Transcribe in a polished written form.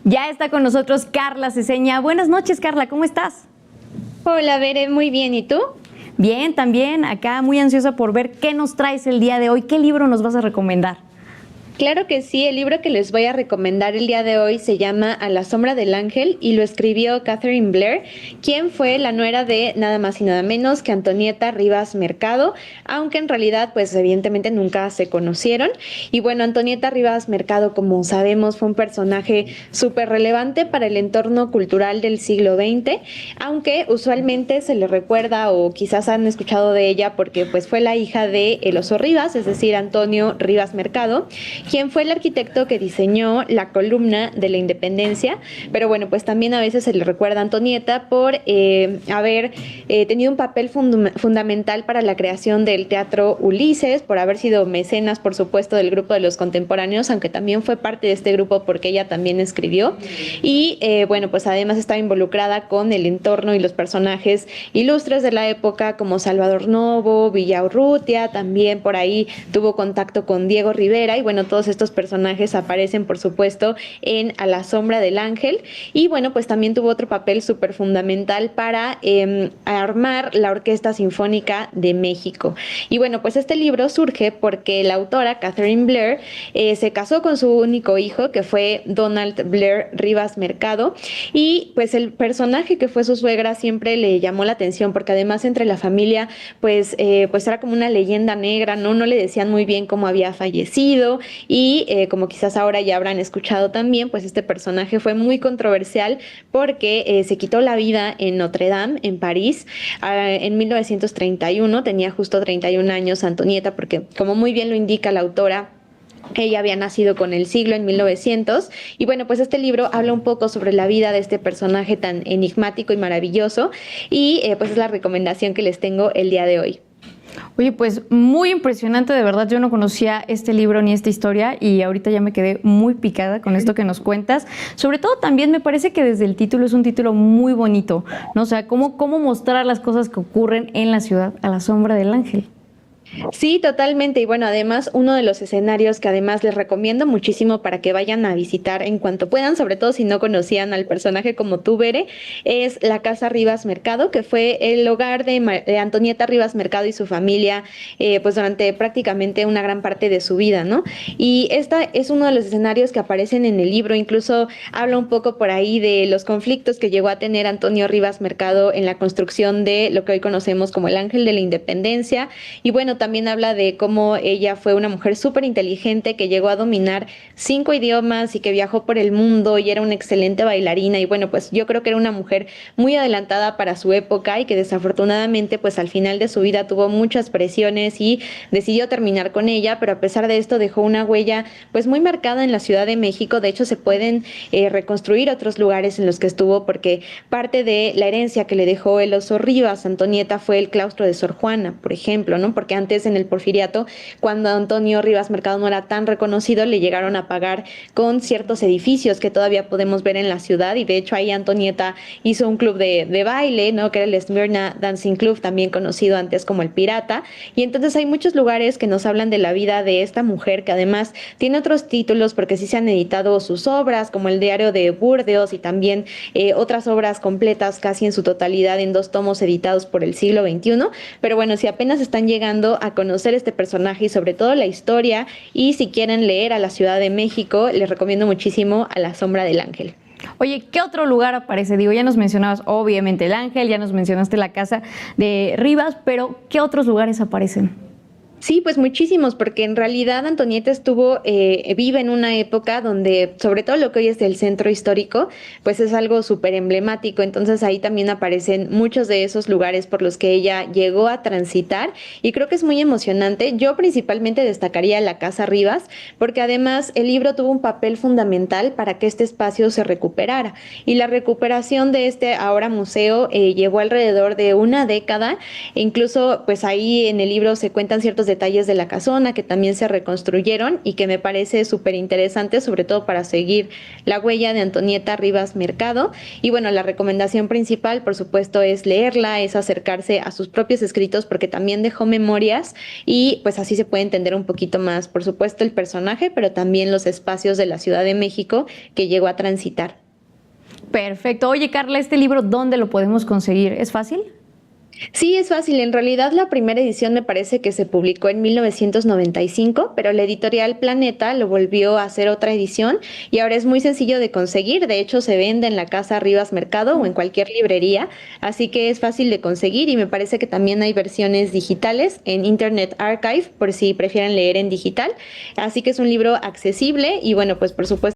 Ya está con nosotros Carla Ceseña. Buenas noches, Carla, ¿cómo estás? Hola, Bere, muy bien. ¿Y tú? Bien, también. Acá muy ansiosa por ver qué nos traes el día de hoy. ¿Qué libro nos vas a recomendar? Claro que sí, el libro que les voy a recomendar el día de hoy se llama A la sombra del ángel y lo escribió Catherine Blair, quien fue la nuera de nada más y nada menos que Antonieta Rivas Mercado, aunque en realidad pues evidentemente nunca se conocieron. Y bueno, Antonieta Rivas Mercado, como sabemos, fue un personaje súper relevante para el entorno cultural del siglo XX, aunque usualmente se le recuerda o quizás han escuchado de ella porque pues fue la hija de El Oso Rivas, es decir, Antonio Rivas Mercado, quien fue el arquitecto que diseñó la columna de la Independencia, pero bueno, pues también a veces se le recuerda a Antonieta por haber tenido un papel fundamental para la creación del Teatro Ulises, por haber sido mecenas, por supuesto, del grupo de los contemporáneos, aunque también fue parte de este grupo porque ella también escribió, y bueno, pues además estaba involucrada con el entorno y los personajes ilustres de la época como Salvador Novo, Villaurrutia, también por ahí tuvo contacto con Diego Rivera, y bueno, todos estos personajes aparecen, por supuesto, en A la sombra del ángel. Y bueno, pues también tuvo otro papel súper fundamental para armar la Orquesta Sinfónica de México. Y bueno, pues este libro surge porque la autora, Catherine Blair, se casó con su único hijo, que fue Donald Blair Rivas Mercado. Y pues el personaje que fue su suegra siempre le llamó la atención, porque además entre la familia, pues era como una leyenda negra, ¿no? No le decían muy bien cómo había fallecido. Y como quizás ahora ya habrán escuchado también, pues este personaje fue muy controversial porque se quitó la vida en Notre Dame, en París, en 1931, tenía justo 31 años Antonieta, porque como muy bien lo indica la autora, ella había nacido con el siglo en 1900 y bueno, pues este libro habla un poco sobre la vida de este personaje tan enigmático y maravilloso y pues es la recomendación que les tengo el día de hoy. Oye, pues muy impresionante, de verdad. Yo no conocía este libro ni esta historia y ahorita ya me quedé muy picada con esto que nos cuentas. Sobre todo también me parece que desde el título es un título muy bonito, ¿no? O sea, cómo mostrar las cosas que ocurren en la ciudad a la sombra del ángel. Sí, totalmente. Y bueno, además, uno de los escenarios que además les recomiendo muchísimo para que vayan a visitar en cuanto puedan, sobre todo si no conocían al personaje como tú, Bere, es la Casa Rivas Mercado, que fue el hogar de Antonieta Rivas Mercado y su familia, pues durante prácticamente una gran parte de su vida, ¿no? Y esta es uno de los escenarios que aparecen en el libro, incluso habla un poco por ahí de los conflictos que llegó a tener Antonio Rivas Mercado en la construcción de lo que hoy conocemos como el Ángel de la Independencia. Y bueno, también habla de cómo ella fue una mujer súper inteligente que llegó a dominar 5 idiomas y que viajó por el mundo y era una excelente bailarina. Y bueno, pues yo creo que era una mujer muy adelantada para su época y que desafortunadamente pues al final de su vida tuvo muchas presiones y decidió terminar con ella, pero a pesar de esto dejó una huella pues muy marcada en la Ciudad de México. De hecho, se pueden reconstruir otros lugares en los que estuvo porque parte de la herencia que le dejó el Oso Rivas Antonieta fue el claustro de Sor Juana, por ejemplo, ¿no? Porque antes en el Porfiriato, cuando Antonio Rivas Mercado no era tan reconocido, le llegaron a pagar con ciertos edificios que todavía podemos ver en la ciudad, y de hecho ahí Antonieta hizo un club de baile, ¿no? Que era el Smyrna Dancing Club, también conocido antes como el Pirata. Y entonces hay muchos lugares que nos hablan de la vida de esta mujer, que además tiene otros títulos porque sí se han editado sus obras, como el Diario de Burdeos, y también otras obras completas casi en su totalidad en 2 tomos editados por el siglo XXI. Pero bueno, si apenas están llegando a conocer este personaje y sobre todo la historia, y si quieren leer a la Ciudad de México, les recomiendo muchísimo A la sombra del ángel. Oye, ¿qué otro lugar aparece? Digo, ya nos mencionabas obviamente el ángel, ya nos mencionaste la casa de Rivas, pero ¿qué otros lugares aparecen? Sí, pues muchísimos, porque en realidad Antonieta vive en una época donde, sobre todo lo que hoy es el centro histórico, pues es algo súper emblemático. Entonces ahí también aparecen muchos de esos lugares por los que ella llegó a transitar y creo que es muy emocionante. Yo principalmente destacaría la Casa Rivas, porque además el libro tuvo un papel fundamental para que este espacio se recuperara. Y la recuperación de este ahora museo llevó alrededor de una década. E incluso pues ahí en el libro se cuentan ciertos los detalles de la casona que también se reconstruyeron y que me parece súper interesante, sobre todo para seguir la huella de Antonieta Rivas Mercado. Y bueno, la recomendación principal, por supuesto, es leerla, es acercarse a sus propios escritos porque también dejó memorias y pues así se puede entender un poquito más, por supuesto, el personaje, pero también los espacios de la Ciudad de México que llegó a transitar. Perfecto. Oye, Carla, ¿este libro dónde lo podemos conseguir? ¿Es fácil? Sí, es fácil. En realidad, la primera edición me parece que se publicó en 1995, pero la editorial Planeta lo volvió a hacer otra edición y ahora es muy sencillo de conseguir. De hecho, se vende en la Casa Rivas Mercado o en cualquier librería, así que es fácil de conseguir y me parece que también hay versiones digitales en Internet Archive por si prefieren leer en digital. Así que es un libro accesible y bueno, pues por supuesto